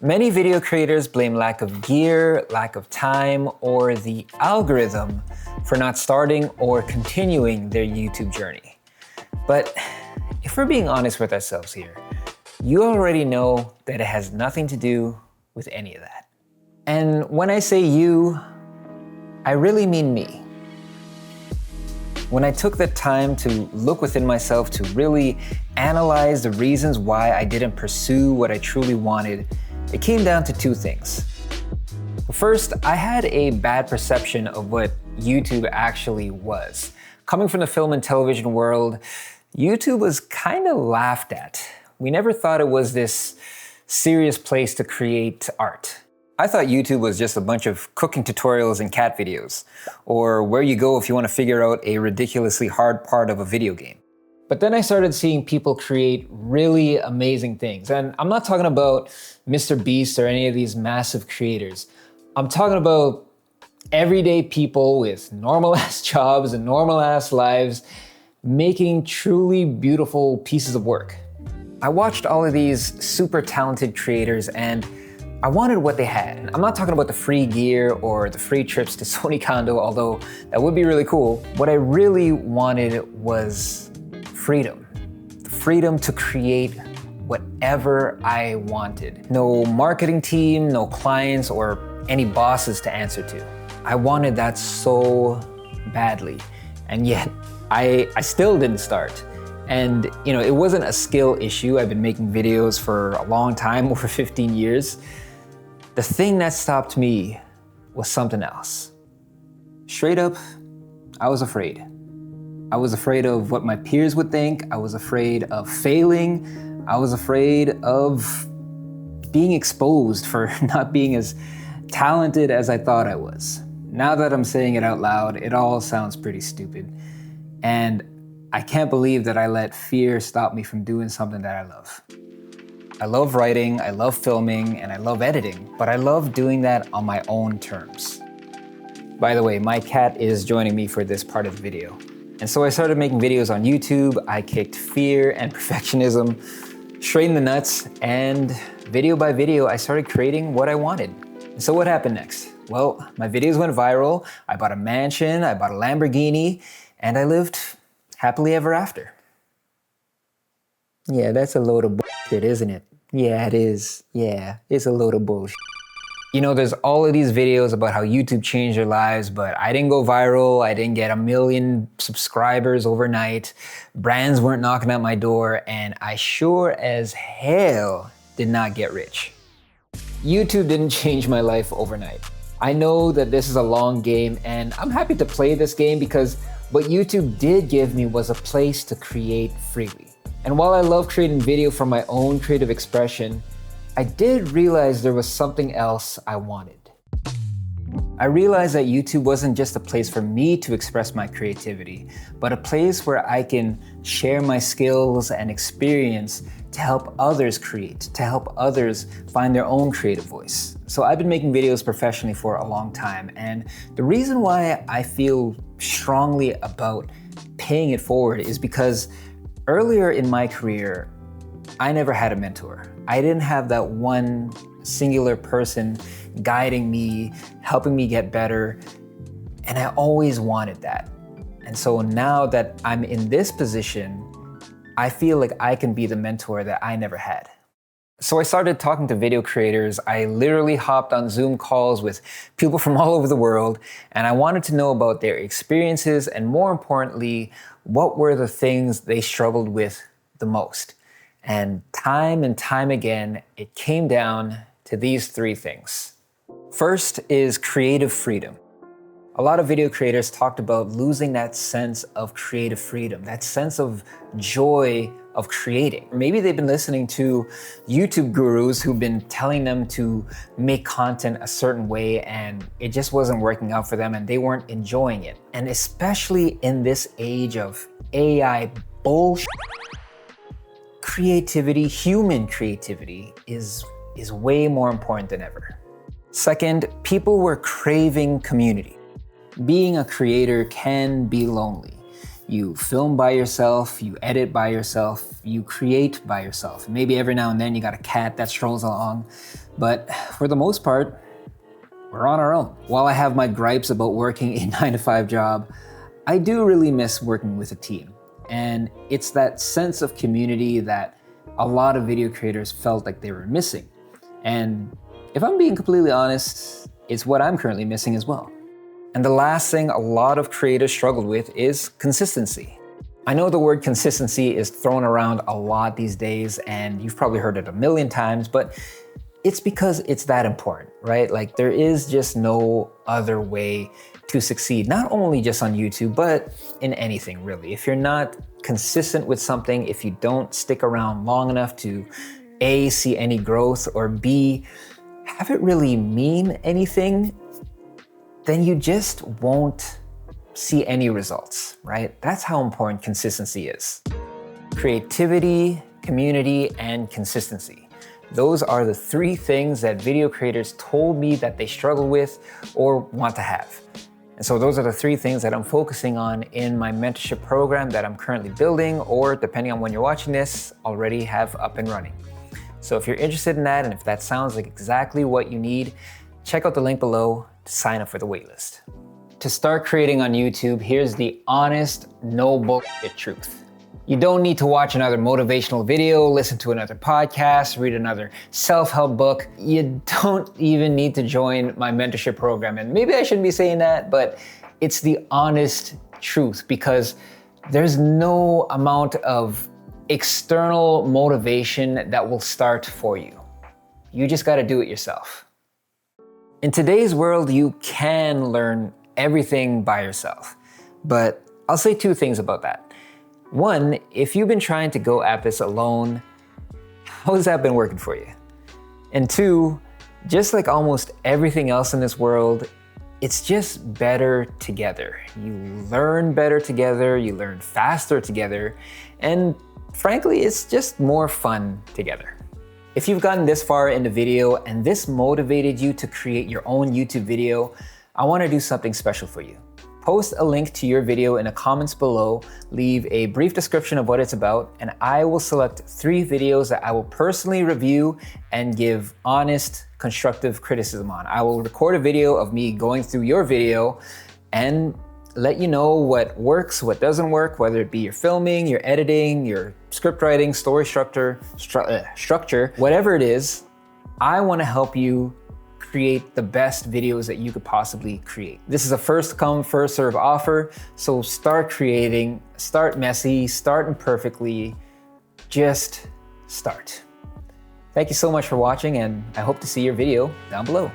Many video creators blame lack of gear, lack of time, or the algorithm for not starting or continuing their YouTube journey. But if we're being honest with ourselves here, you already know that it has nothing to do with any of that. And when I say you, I really mean me. When I took the time to look within myself to really analyze the reasons why I didn't pursue what I truly wanted, it came down to two things. First, I had a bad perception of what YouTube actually was. Coming from the film and television world, YouTube was kind of laughed at. We never thought it was this serious place to create art. I thought YouTube was just a bunch of cooking tutorials and cat videos, or where you go if you want to figure out a ridiculously hard part of a video game. But then I started seeing people create really amazing things. And I'm not talking about Mr. Beast or any of these massive creators. I'm talking about everyday people with normal ass jobs and normal ass lives making truly beautiful pieces of work. I watched all of these super talented creators and I wanted what they had. I'm not talking about the free gear or the free trips to Sony Kondo, although that would be really cool. What I really wanted was freedom. The freedom to create whatever I wanted. No marketing team, no clients, or any bosses to answer to. I wanted that so badly, and yet I still didn't start. And it wasn't a skill issue. I've been making videos for a long time, over 15 years. The thing that stopped me was something else. Straight up, I was afraid. I was afraid of what my peers would think. I was afraid of failing. I was afraid of being exposed for not being as talented as I thought I was. Now that I'm saying it out loud, it all sounds pretty stupid. And I can't believe that I let fear stop me from doing something that I love. I love writing, I love filming, and I love editing, but I love doing that on my own terms. By the way, my cat is joining me for this part of the video. And so I started making videos on YouTube. I kicked fear and perfectionism straight in the nuts, and video by video, I started creating what I wanted. And so what happened next? Well, my videos went viral. I bought a mansion, I bought a Lamborghini, and I lived happily ever after. Yeah, that's a load of bullshit, isn't it? Yeah, it is. Yeah, it's a load of bullshit. There's all of these videos about how YouTube changed their lives, but I didn't go viral. I didn't get 1 million subscribers overnight. Brands weren't knocking at my door, and I sure as hell did not get rich. YouTube didn't change my life overnight. I know that this is a long game, and I'm happy to play this game because what YouTube did give me was a place to create freely. And while I love creating video for my own creative expression, I did realize there was something else I wanted. I realized that YouTube wasn't just a place for me to express my creativity, but a place where I can share my skills and experience to help others create, to help others find their own creative voice. So I've been making videos professionally for a long time, and the reason why I feel strongly about paying it forward is because earlier in my career, I never had a mentor. I didn't have that one singular person guiding me, helping me get better, and I always wanted that. And so now that I'm in this position, I feel like I can be the mentor that I never had. So I started talking to video creators. I literally hopped on Zoom calls with people from all over the world, and I wanted to know about their experiences and, more importantly, what were the things they struggled with the most. And time again, it came down to these three things. First is creative freedom. A lot of video creators talked about losing that sense of creative freedom, that sense of joy of creating. Maybe they've been listening to YouTube gurus who've been telling them to make content a certain way and it just wasn't working out for them and they weren't enjoying it. And especially in this age of AI bullshit, creativity, human creativity is way more important than ever. Second, people were craving community. Being a creator can be lonely. You film by yourself, you edit by yourself, you create by yourself. Maybe every now and then you got a cat that strolls along, But for the most part, we're on our own. While I have my gripes about working a 9-to-5 job, I do really miss working with a team. And it's that sense of community that a lot of video creators felt like they were missing. And if I'm being completely honest, it's what I'm currently missing as well. And the last thing a lot of creators struggled with is consistency. I know the word consistency is thrown around a lot these days, and you've probably heard it a million times, but it's because it's that important, right? Like, there is just no other way to succeed, not only just on YouTube, but in anything really. If you're not consistent with something, if you don't stick around long enough to A, see any growth, or B, have it really mean anything, then you just won't see any results, right? That's how important consistency is. Creativity, community, and consistency. Those are the three things that video creators told me that they struggle with or want to have. And so those are the three things that I'm focusing on in my mentorship program that I'm currently building, or depending on when you're watching this, already have up and running. So if you're interested in that, and if that sounds like exactly what you need, check out the link below to sign up for the waitlist. To start creating on YouTube, here's the honest, no bullshit truth. You don't need to watch another motivational video, listen to another podcast, read another self-help book. You don't even need to join my mentorship program. And maybe I shouldn't be saying that, but it's the honest truth, because there's no amount of external motivation that will start for you. You just gotta do it yourself. In today's world, you can learn everything by yourself, but I'll say two things about that. One, if you've been trying to go at this alone, how has that been working for you? And two, just like almost everything else in this world, it's just better together. You learn better together, you learn faster together, and frankly, it's just more fun together. If you've gotten this far in the video and this motivated you to create your own YouTube video, I want to do something special for you. Post a link to your video in the comments below, leave a brief description of what it's about, and I will select 3 videos that I will personally review and give honest, constructive criticism on. I will record a video of me going through your video and let you know what works, what doesn't work, whether it be your filming, your editing, your script writing, story structure, whatever it is. I want to help you create the best videos that you could possibly create. This is a first come, first serve offer, so start creating, start messy, start imperfectly, just start. Thank you so much for watching, and I hope to see your video down below.